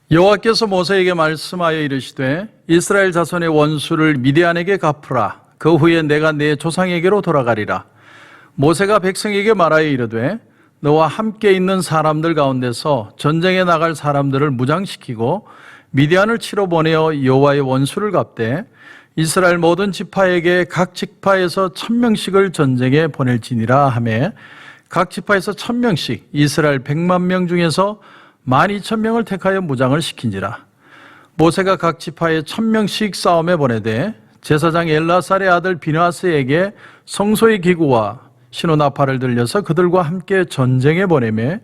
여호와께서 모세에게 말씀하여 이르시되 이스라엘 자손의 원수를 미디안에게 갚으라. 그 후에 내가 내 조상에게로 돌아가리라. 모세가 백성에게 말하여 이르되 너와 함께 있는 사람들 가운데서 전쟁에 나갈 사람들을 무장시키고 미디안을 치러 보내어 여호와의 원수를 갚되 이스라엘 모든 지파에게 각 지파에서 1000명씩을 전쟁에 보낼지니라 하매 각 지파에서 1000명씩 이스라엘 100만 명 중에서 12,000명을 택하여 무장을 시킨지라. 모세가 각 지파에 1000명씩 싸움에 보내되 제사장 엘라살의 아들 비느하스에게 성소의 기구와 신호나팔을 들려서 그들과 함께 전쟁에 보내매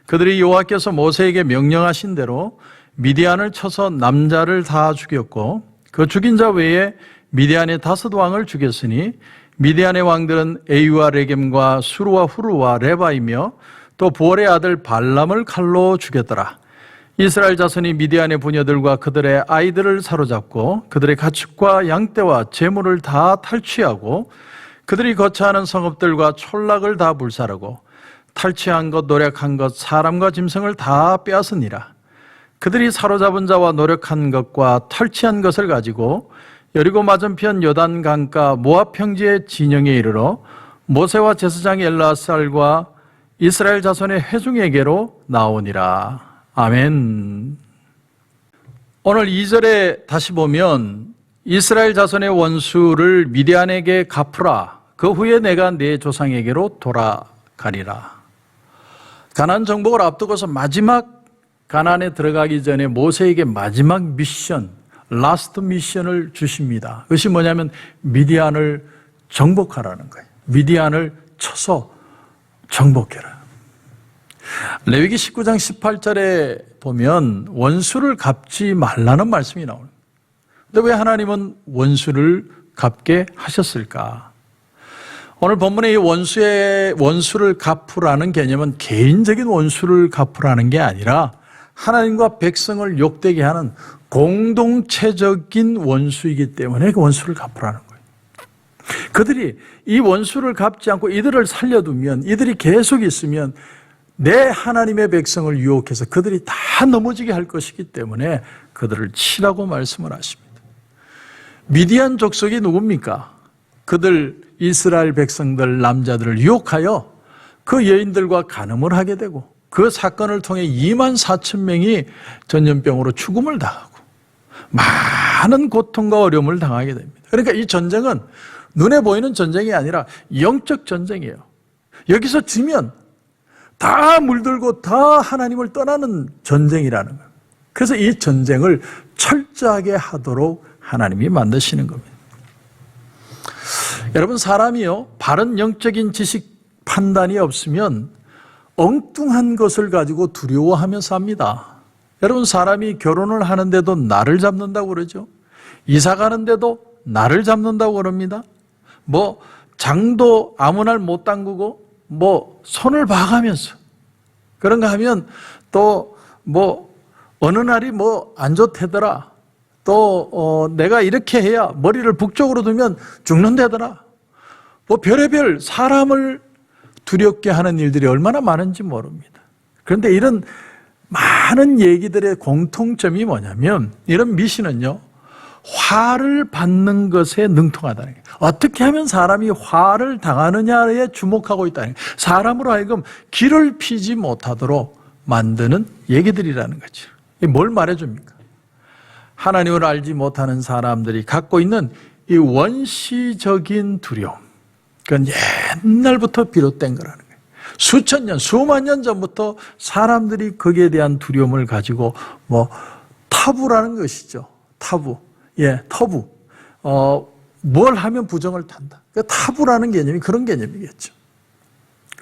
그들이 여호와께서 모세에게 명령하신 대로 미디안을 쳐서 남자를 다 죽였고 그 죽인 자 외에 미디안의 5왕을 죽였으니 미디안의 왕들은 에이와 레겜과 수르와 후르와 레바이며 또 부올의 아들 발람을 칼로 죽였더라. 이스라엘 자손이 미디안의 부녀들과 그들의 아이들을 사로잡고 그들의 가축과 양떼와 재물을 다 탈취하고 그들이 거처하는 성읍들과 촌락을 다 불사르고 탈취한 것, 노력한 것, 사람과 짐승을 다 빼앗으니라. 그들이 사로잡은 자와 노력한 것과 탈취한 것을 가지고 여리고 맞은편 요단 강가 모압 평지의 진영에 이르러 모세와 제사장 엘라살과 이스라엘 자손의 회중에게로 나오니라. 아멘. 오늘 2절에 다시 보면 이스라엘 자손의 원수를 미디안에게 갚으라. 그 후에 내가 내 조상에게로 돌아가리라. 가나안 정복을 앞두고서 마지막 가나안에 들어가기 전에 모세에게 마지막 미션, 라스트 미션을 주십니다. 그것이 뭐냐면 미디안을 정복하라는 거예요. 미디안을 쳐서 정복해라. 레위기 19장 18절에 보면 원수를 갚지 말라는 말씀이 나옵니다. 그런데 왜 하나님은 원수를 갚게 하셨을까? 오늘 본문의 이 원수를 갚으라는 개념은 개인적인 원수를 갚으라는 게 아니라 하나님과 백성을 욕되게 하는 공동체적인 원수이기 때문에 그 원수를 갚으라는 거예요. 그들이 이 원수를 갚지 않고 이들을 살려두면, 이들이 계속 있으면 내 하나님의 백성을 유혹해서 그들이 다 넘어지게 할 것이기 때문에 그들을 치라고 말씀을 하십니다. 미디안 족속이 누굽니까? 그들 이스라엘 백성들 남자들을 유혹하여 그 여인들과 간음을 하게 되고 그 사건을 통해 24,000명이 전염병으로 죽음을 당하고 많은 고통과 어려움을 당하게 됩니다. 그러니까 이 전쟁은 눈에 보이는 전쟁이 아니라 영적 전쟁이에요. 여기서 지면 다 물들고 다 하나님을 떠나는 전쟁이라는 거예요. 그래서 이 전쟁을 철저하게 하도록 하나님이 만드시는 겁니다. 여러분, 사람이요, 바른 영적인 지식 판단이 없으면 엉뚱한 것을 가지고 두려워하며 삽니다. 여러분, 사람이 결혼을 하는데도 나를 잡는다고 그러죠. 이사 가는데도 나를 잡는다고 그럽니다. 장도 아무 날 못 담그고 손을 봐가면서 그런가 하면 또 어느 날이 안 좋대더라. 또 내가 이렇게 해야 머리를 북쪽으로 두면 죽는다더라. 별의별 사람을 두렵게 하는 일들이 얼마나 많은지 모릅니다. 그런데 이런 많은 얘기들의 공통점이 뭐냐면 이런 미신은요, 화를 받는 것에 능통하다는 거예요. 어떻게 하면 사람이 화를 당하느냐에 주목하고 있다는 거예요. 사람으로 하여금 기를 피지 못하도록 만드는 얘기들이라는 거죠. 뭘 말해줍니까? 하나님을 알지 못하는 사람들이 갖고 있는 이 원시적인 두려움, 그건 옛날부터 비롯된 거라는 거예요. 수천 년, 수만 년 전부터 사람들이 거기에 대한 두려움을 가지고 타부라는 것이죠. 타부. 터부. 뭘 하면 부정을 탄다. 그러니까 타부라는 개념이 그런 개념이겠죠.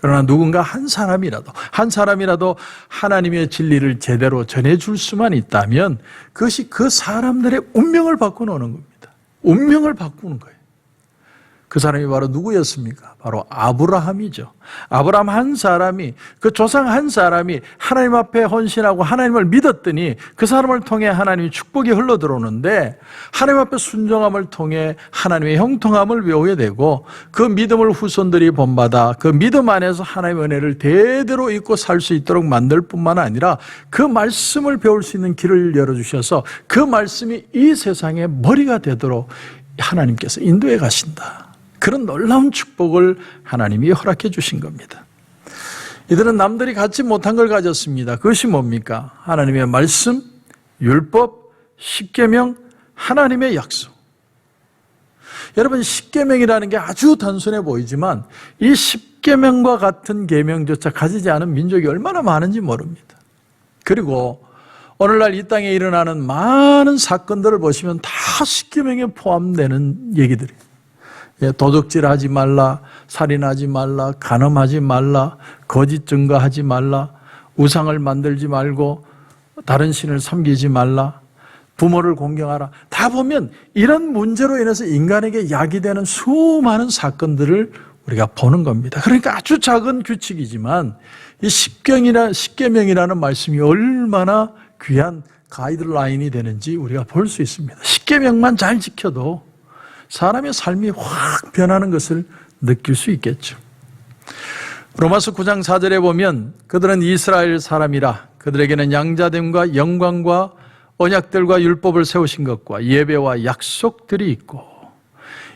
그러나 누군가 한 사람이라도 하나님의 진리를 제대로 전해줄 수만 있다면 그것이 그 사람들의 운명을 바꿔놓는 겁니다. 운명을 바꾸는 거예요. 그 사람이 바로 누구였습니까? 바로 아브라함이죠. 아브라함 한 사람이, 그 조상 한 사람이 하나님 앞에 헌신하고 하나님을 믿었더니 그 사람을 통해 하나님의 축복이 흘러들어오는데, 하나님 앞에 순종함을 통해 하나님의 형통함을 배우게 되고, 그 믿음을 후손들이 본받아 그 믿음 안에서 하나님의 은혜를 대대로 잊고 살 수 있도록 만들 뿐만 아니라 그 말씀을 배울 수 있는 길을 열어주셔서 그 말씀이 이 세상의 머리가 되도록 하나님께서 인도해 가신다. 그런 놀라운 축복을 하나님이 허락해 주신 겁니다. 이들은 남들이 갖지 못한 걸 가졌습니다. 그것이 뭡니까? 하나님의 말씀, 율법, 십계명, 하나님의 약속. 여러분, 십계명이라는 게 아주 단순해 보이지만 이 십계명과 같은 계명조차 가지지 않은 민족이 얼마나 많은지 모릅니다. 그리고 오늘날 이 땅에 일어나는 많은 사건들을 보시면 다 십계명에 포함되는 얘기들이에요. 도둑질하지 말라, 살인하지 말라, 간음하지 말라, 거짓 증거하지 말라, 우상을 만들지 말고 다른 신을 섬기지 말라, 부모를 공경하라. 다 보면 이런 문제로 인해서 인간에게 야기되는 수많은 사건들을 우리가 보는 겁니다. 그러니까 아주 작은 규칙이지만 이 십계명이라는 말씀이 얼마나 귀한 가이드라인이 되는지 우리가 볼 수 있습니다. 십계명만 잘 지켜도 사람의 삶이 확 변하는 것을 느낄 수 있겠죠. 로마서 9장 4절에 보면 그들은 이스라엘 사람이라 그들에게는 양자됨과 영광과 언약들과 율법을 세우신 것과 예배와 약속들이 있고,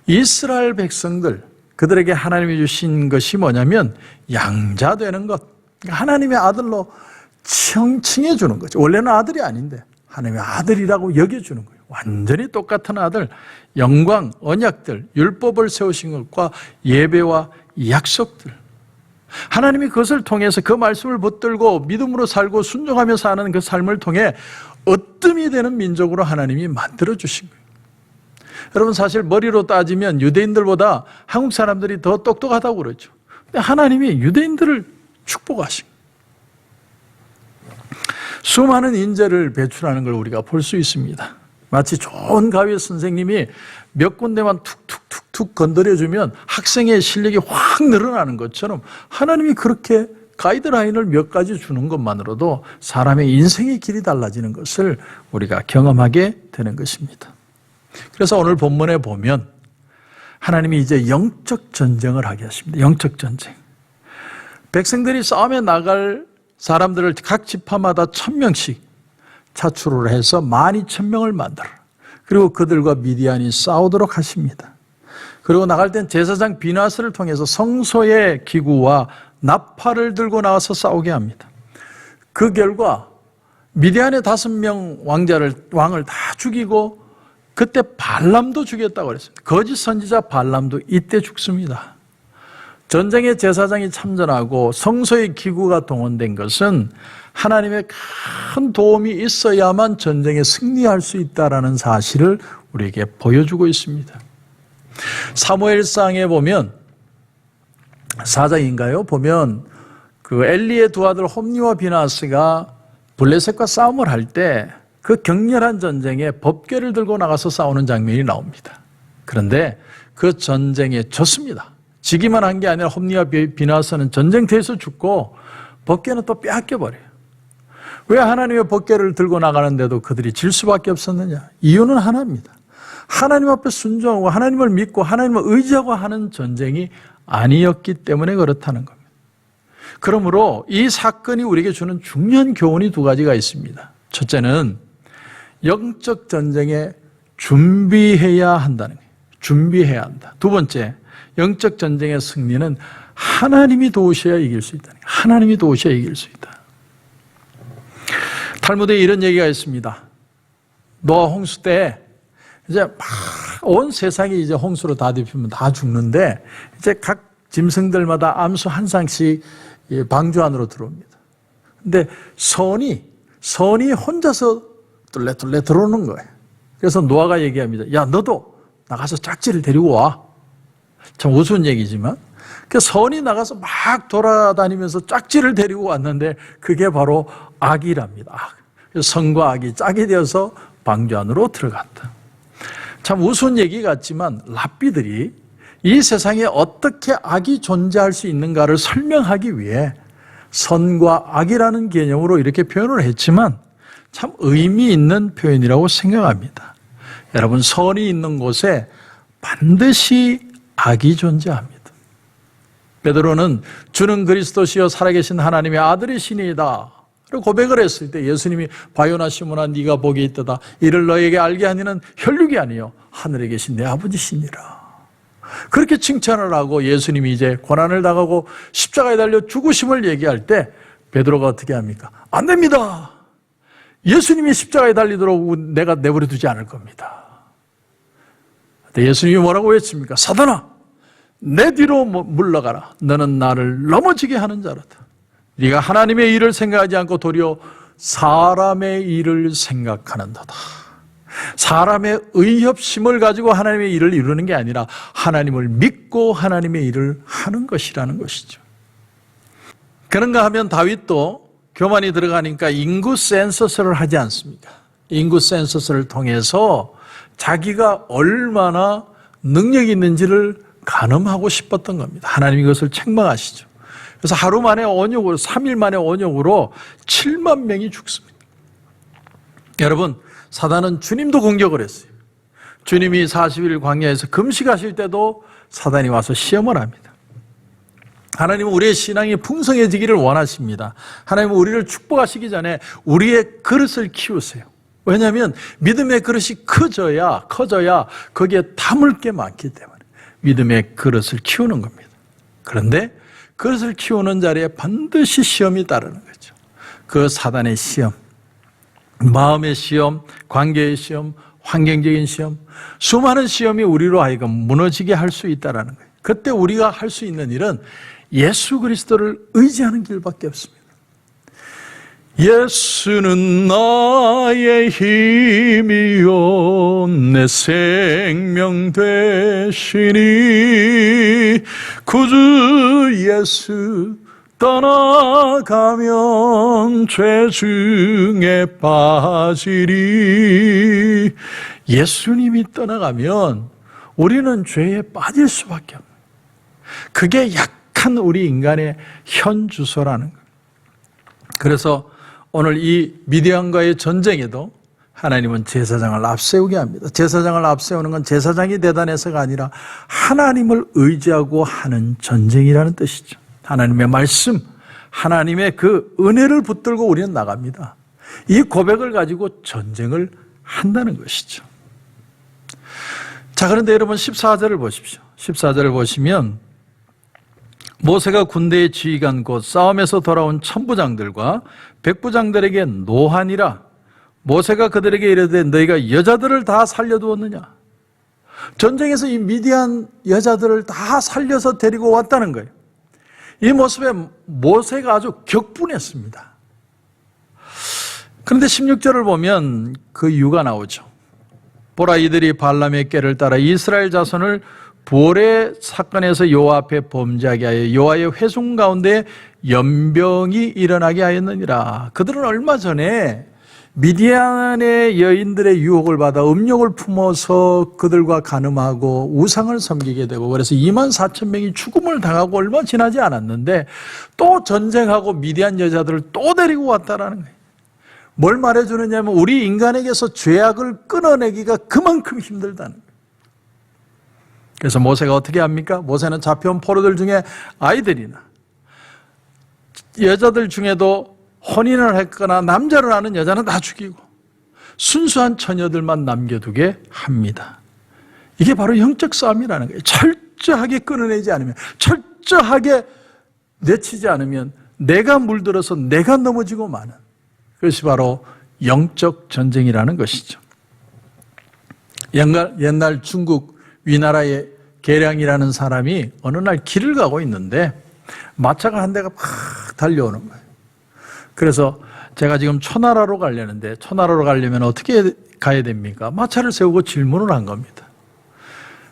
이스라엘 백성들, 그들에게 하나님이 주신 것이 뭐냐면 양자되는 것, 하나님의 아들로 칭해 주는 거죠. 원래는 아들이 아닌데 하나님의 아들이라고 여겨주는 거예요. 완전히 똑같은 아들, 영광, 언약들, 율법을 세우신 것과 예배와 약속들. 하나님이 그것을 통해서 그 말씀을 붙들고 믿음으로 살고 순종하며 사는 그 삶을 통해 으뜸이 되는 민족으로 하나님이 만들어주신 거예요. 여러분, 사실 머리로 따지면 유대인들보다 한국 사람들이 더 똑똑하다고 그러죠. 근데 하나님이 유대인들을 축복하신 거예요. 수많은 인재를 배출하는 걸 우리가 볼 수 있습니다. 마치 좋은 가위 선생님이 몇 군데만 툭툭툭툭 건드려주면 학생의 실력이 확 늘어나는 것처럼 하나님이 그렇게 가이드라인을 몇 가지 주는 것만으로도 사람의 인생의 길이 달라지는 것을 우리가 경험하게 되는 것입니다. 그래서 오늘 본문에 보면 하나님이 이제 영적 전쟁을 하게 하십니다. 영적 전쟁. 백성들이 싸움에 나갈 사람들을 각 지파마다 1000명씩 차출을 해서 12,000명을 만들어, 그리고 그들과 미디안이 싸우도록 하십니다. 그리고 나갈 땐 제사장 비나스를 통해서 성소의 기구와 나팔을 들고 나와서 싸우게 합니다. 그 결과 미디안의 5명 왕을 다 죽이고, 그때 발람도 죽였다고 그랬습니다. 거짓 선지자 발람도 이때 죽습니다. 전쟁에 제사장이 참전하고 성소의 기구가 동원된 것은 하나님의 큰 도움이 있어야만 전쟁에 승리할 수 있다는 사실을 우리에게 보여주고 있습니다. 사무엘상에 보면, 4장인가요? 보면 그 엘리의 두 아들 홈니와 비나스가 블레셋과 싸움을 할 때 그 격렬한 전쟁에 법궤를 들고 나가서 싸우는 장면이 나옵니다. 그런데 그 전쟁에 졌습니다. 지기만 한 게 아니라 홈니와 비나스는 전쟁터에서 죽고 법궤는 또 빼앗겨버려요. 왜 하나님의 법궤를 들고 나가는데도 그들이 질 수밖에 없었느냐? 이유는 하나입니다. 하나님 앞에 순종하고 하나님을 믿고 하나님을 의지하고 하는 전쟁이 아니었기 때문에 그렇다는 겁니다. 그러므로 이 사건이 우리에게 주는 중요한 교훈이 2가지가 있습니다. 첫째는 영적 전쟁에 준비해야 한다는 거예요. 준비해야 한다. 2번째, 영적 전쟁의 승리는 하나님이 도우셔야 이길 수 있다는 거예요. 하나님이 도우셔야 이길 수 있다. 탈무드에 이런 얘기가 있습니다. 노아 홍수 때 이제 막 온 세상이 이제 홍수로 다 뒤피면 다 죽는데, 이제 각 짐승들마다 암수 한 쌍씩 방주 안으로 들어옵니다. 근데 선이 혼자서 뚫레뚫레 들어오는 거예요. 그래서 노아가 얘기합니다. 야, 너도 나가서 짝지를 데리고 와. 참 우스운 얘기지만, 선이 나가서 막 돌아다니면서 짝지를 데리고 왔는데 그게 바로 악이랍니다. 선과 악이 짝이 되어서 방주 안으로 들어갔다. 참 우스운 얘기 같지만 랍비들이 이 세상에 어떻게 악이 존재할 수 있는가를 설명하기 위해 선과 악이라는 개념으로 이렇게 표현을 했지만 참 의미 있는 표현이라고 생각합니다. 여러분, 선이 있는 곳에 반드시 악이 존재합니다. 베드로는 주는 그리스도시요 살아계신 하나님의 아들이시니이다 고백을 했을 때 예수님이 바요나 시몬아 네가 복이 있도다 이를 너에게 알게 하니는 혈육이 아니요 하늘에 계신 내 아버지시니라. 그렇게 칭찬을 하고 예수님이 이제 고난을 당하고 십자가에 달려 죽으심을 얘기할 때 베드로가 어떻게 합니까? 안 됩니다. 예수님이 십자가에 달리도록 내가 내버려 두지 않을 겁니다. 예수님이 뭐라고 외칩니까? 사단아, 내 뒤로 물러가라. 너는 나를 넘어지게 하는 자로다. 네가 하나님의 일을 생각하지 않고 도리어 사람의 일을 생각하는도다. 사람의 의협심을 가지고 하나님의 일을 이루는 게 아니라 하나님을 믿고 하나님의 일을 하는 것이라는 것이죠. 그런가 하면 다윗도 교만이 들어가니까 인구 센서스를 하지 않습니까? 인구 센서스를 통해서 자기가 얼마나 능력이 있는지를 가늠하고 싶었던 겁니다. 하나님이 그것을 책망하시죠. 그래서 하루 만에 언역으로 3일 만에 언역으로 7만 명이 죽습니다. 여러분, 사단은 주님도 공격을 했어요. 주님이 40일 광야에서 금식하실 때도 사단이 와서 시험을 합니다. 하나님은 우리의 신앙이 풍성해지기를 원하십니다. 하나님은 우리를 축복하시기 전에 우리의 그릇을 키우세요. 왜냐하면 믿음의 그릇이 커져야 거기에 담을 게 많기 때문에 믿음의 그릇을 키우는 겁니다. 그런데 그릇을 키우는 자리에 반드시 시험이 따르는 거죠. 그 사단의 시험, 마음의 시험, 관계의 시험, 환경적인 시험, 수많은 시험이 우리로 하여금 무너지게 할 수 있다는 거예요. 그때 우리가 할 수 있는 일은 예수 그리스도를 의지하는 길밖에 없습니다. 예수는 나의 힘이요 내 생명 되시니 구주 예수 떠나가면 죄 중에 빠지리. 예수님이 떠나가면 우리는 죄에 빠질 수밖에 없어요. 그게 약한 우리 인간의 현주소라는 거예요. 그래서 오늘 이 미디안과의 전쟁에도 하나님은 제사장을 앞세우게 합니다. 제사장을 앞세우는 건 제사장이 대단해서가 아니라 하나님을 의지하고 하는 전쟁이라는 뜻이죠. 하나님의 말씀, 하나님의 그 은혜를 붙들고 우리는 나갑니다. 이 고백을 가지고 전쟁을 한다는 것이죠. 자, 그런데 여러분 14절을 보십시오. 14절을 보시면 모세가 군대의 지휘관 곧 싸움에서 돌아온 천부장들과 백부장들에게 노하니라. 모세가 그들에게 이르되 너희가 여자들을 다 살려두었느냐. 전쟁에서 이 미디안 여자들을 다 살려서 데리고 왔다는 거예요. 이 모습에 모세가 아주 격분했습니다. 그런데 16절을 보면 그 이유가 나오죠. 보라, 이들이 발람의 꾀를 따라 이스라엘 자손을 부올의 사건에서 여호와 앞에 범죄하게 하여 여호와의 회중 가운데 연병이 일어나게 하였느니라. 그들은 얼마 전에 미디안의 여인들의 유혹을 받아 음욕을 품어서 그들과 간음하고 우상을 섬기게 되고 그래서 24,000명이 죽음을 당하고 얼마 지나지 않았는데 또 전쟁하고 미디안 여자들을 또 데리고 왔다라는 거예요. 뭘 말해주느냐면 우리 인간에게서 죄악을 끊어내기가 그만큼 힘들다는 거예요. 그래서 모세가 어떻게 합니까? 모세는 잡혀온 포로들 중에 아이들이나 여자들 중에도 혼인을 했거나 남자를 아는 여자는 다 죽이고 순수한 처녀들만 남겨두게 합니다. 이게 바로 영적 싸움이라는 거예요. 철저하게 끊어내지 않으면, 철저하게 내치지 않으면 내가 물들어서 내가 넘어지고 마는, 그것이 바로 영적 전쟁이라는 것이죠. 옛날 중국 위나라의 계량이라는 사람이 어느 날 길을 가고 있는데 마차가 한 대가 막 달려오는 거예요. 그래서 제가 지금 초나라로 가려는데 초나라로 가려면 어떻게 가야 됩니까? 마차를 세우고 질문을 한 겁니다.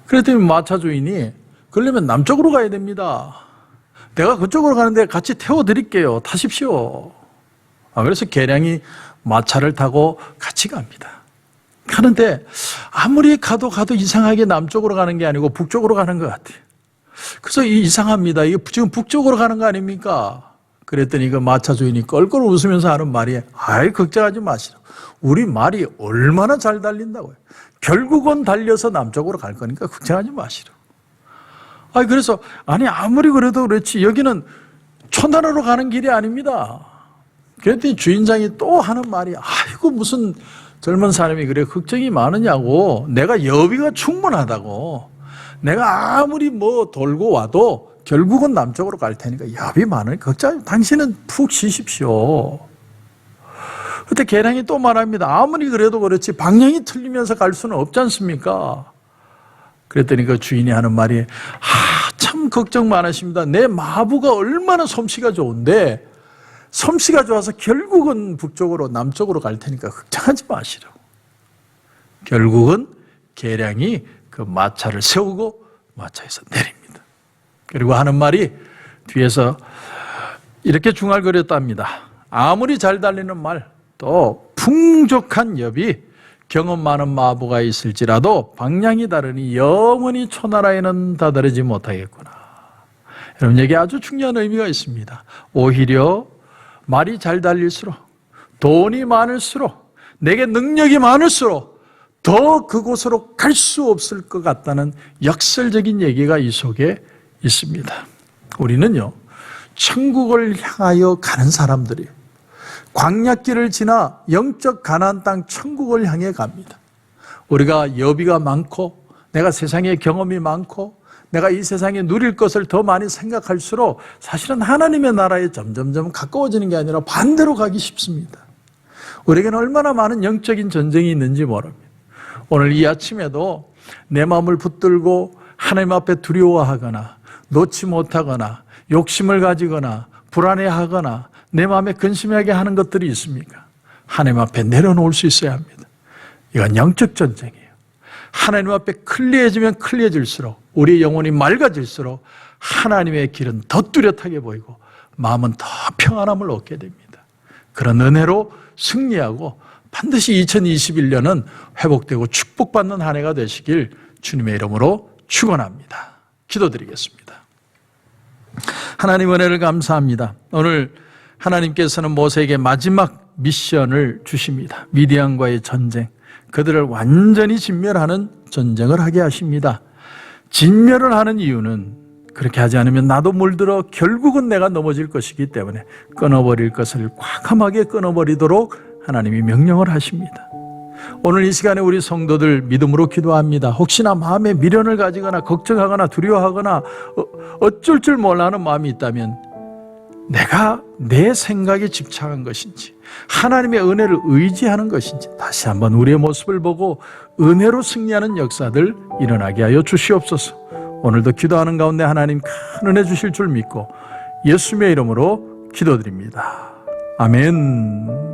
그랬더니 마차 주인이 그러려면 남쪽으로 가야 됩니다. 내가 그쪽으로 가는데 같이 태워드릴게요. 타십시오. 그래서 계량이 마차를 타고 같이 갑니다. 가는데 아무리 가도 이상하게 남쪽으로 가는 게 아니고 북쪽으로 가는 것 같아요. 그래서 이상합니다. 이게 지금 북쪽으로 가는 거 아닙니까? 그랬더니 그 마차 주인이 껄껄 웃으면서 하는 말이, 아이, 걱정하지 마시라. 우리 말이 얼마나 잘 달린다고요. 결국은 달려서 남쪽으로 갈 거니까 걱정하지 마시라. 그래서, 아무리 그래도 그렇지, 여기는 초나라로 가는 길이 아닙니다. 그랬더니 주인장이 또 하는 말이, 아이고, 무슨 젊은 사람이 그래 걱정이 많으냐고. 내가 여비가 충분하다고. 내가 아무리 돌고 와도 결국은 남쪽으로 갈 테니까 여비 많으니 걱정, 당신은 푹 쉬십시오. 그때 계량이 또 말합니다. 아무리 그래도 그렇지 방향이 틀리면서 갈 수는 없지 않습니까? 그랬더니 그 주인이 하는 말이, 참 걱정 많으십니다. 내 마부가 얼마나 솜씨가 좋은데 솜씨가 좋아서 결국은 북쪽으로 남쪽으로 갈 테니까 걱정하지 마시라고. 결국은 계량이 그 마차를 세우고 마차에서 내립니다. 그리고 하는 말이 뒤에서 이렇게 중얼거렸답니다. 아무리 잘 달리는 말, 또 풍족한 여비, 경험 많은 마부가 있을지라도 방향이 다르니 영원히 초나라에는 다다르지 못하겠구나. 여러분, 여기 아주 중요한 의미가 있습니다. 오히려 말이 잘 달릴수록, 돈이 많을수록, 내게 능력이 많을수록 더 그곳으로 갈 수 없을 것 같다는 역설적인 얘기가 이 속에 있습니다. 우리는요, 천국을 향하여 가는 사람들이에요. 광야길을 지나 영적 가나안 땅 천국을 향해 갑니다. 우리가 여비가 많고 내가 세상에 경험이 많고 내가 이 세상에 누릴 것을 더 많이 생각할수록 사실은 하나님의 나라에 점점점 가까워지는 게 아니라 반대로 가기 쉽습니다. 우리에게는 얼마나 많은 영적인 전쟁이 있는지 모릅니다. 오늘 이 아침에도 내 마음을 붙들고 하나님 앞에 두려워하거나 놓지 못하거나 욕심을 가지거나 불안해하거나 내 마음에 근심하게 하는 것들이 있습니까? 하나님 앞에 내려놓을 수 있어야 합니다. 이건 영적 전쟁이에요. 하나님 앞에 클리해지면 클리해질수록 우리의 영혼이 맑아질수록 하나님의 길은 더 뚜렷하게 보이고 마음은 더 평안함을 얻게 됩니다. 그런 은혜로 승리하고 반드시 2021년은 회복되고 축복받는 한 해가 되시길 주님의 이름으로 축원합니다. 기도드리겠습니다. 하나님 은혜를 감사합니다. 오늘 하나님께서는 모세에게 마지막 미션을 주십니다. 미디안과의 전쟁, 그들을 완전히 진멸하는 전쟁을 하게 하십니다. 진멸을 하는 이유는 그렇게 하지 않으면 나도 물들어 결국은 내가 넘어질 것이기 때문에 끊어버릴 것을 과감하게 끊어버리도록 하나님이 명령을 하십니다. 오늘 이 시간에 우리 성도들 믿음으로 기도합니다. 혹시나 마음에 미련을 가지거나 걱정하거나 두려워하거나 어쩔 줄 몰라 하는 마음이 있다면 내가 내 생각에 집착한 것인지 하나님의 은혜를 의지하는 것인지 다시 한번 우리의 모습을 보고 은혜로 승리하는 역사들 일어나게 하여 주시옵소서. 오늘도 기도하는 가운데 하나님 큰 은혜 주실 줄 믿고 예수님의 이름으로 기도드립니다. 아멘.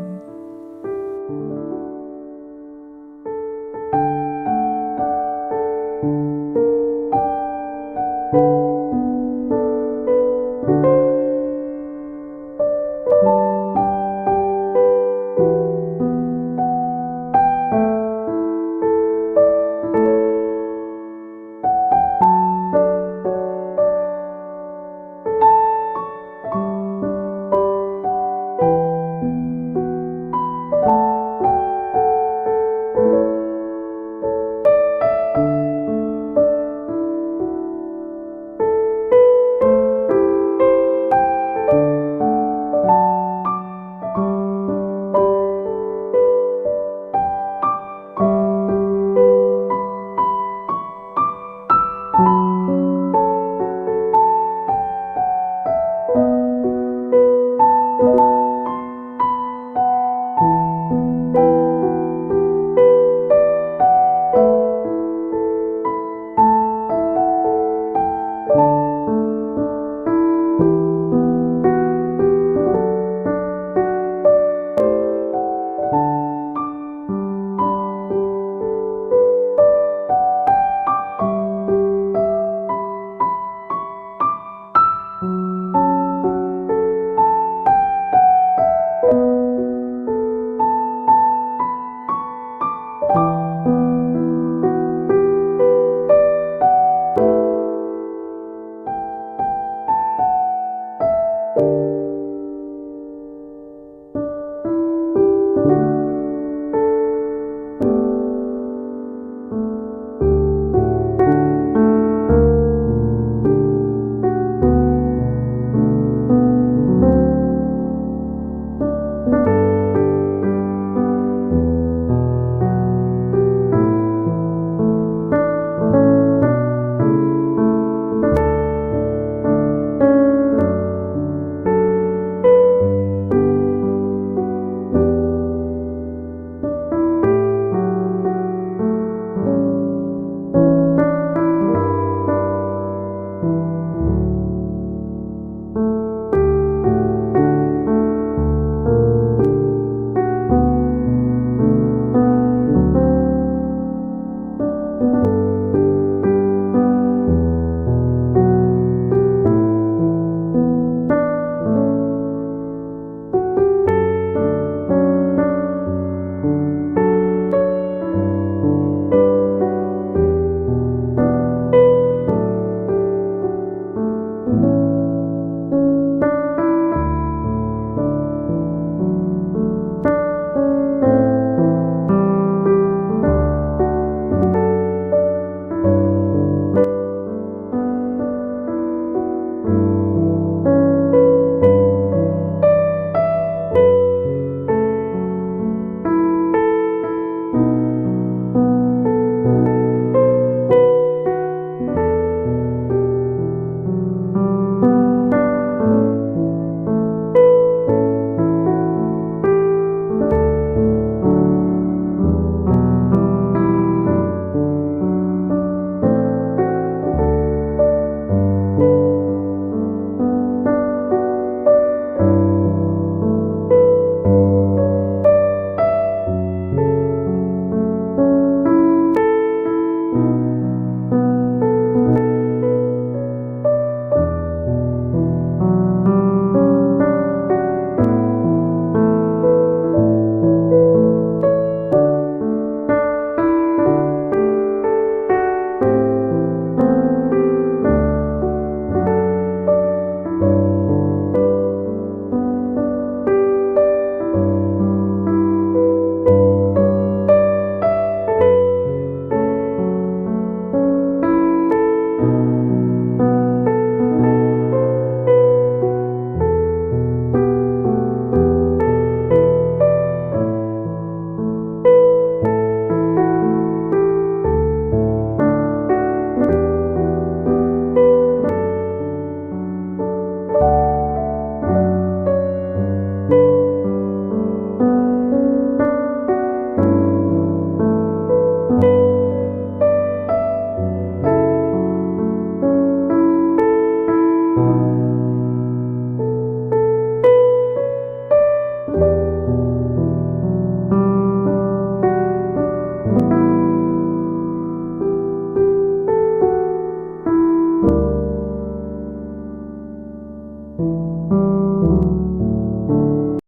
있습니다.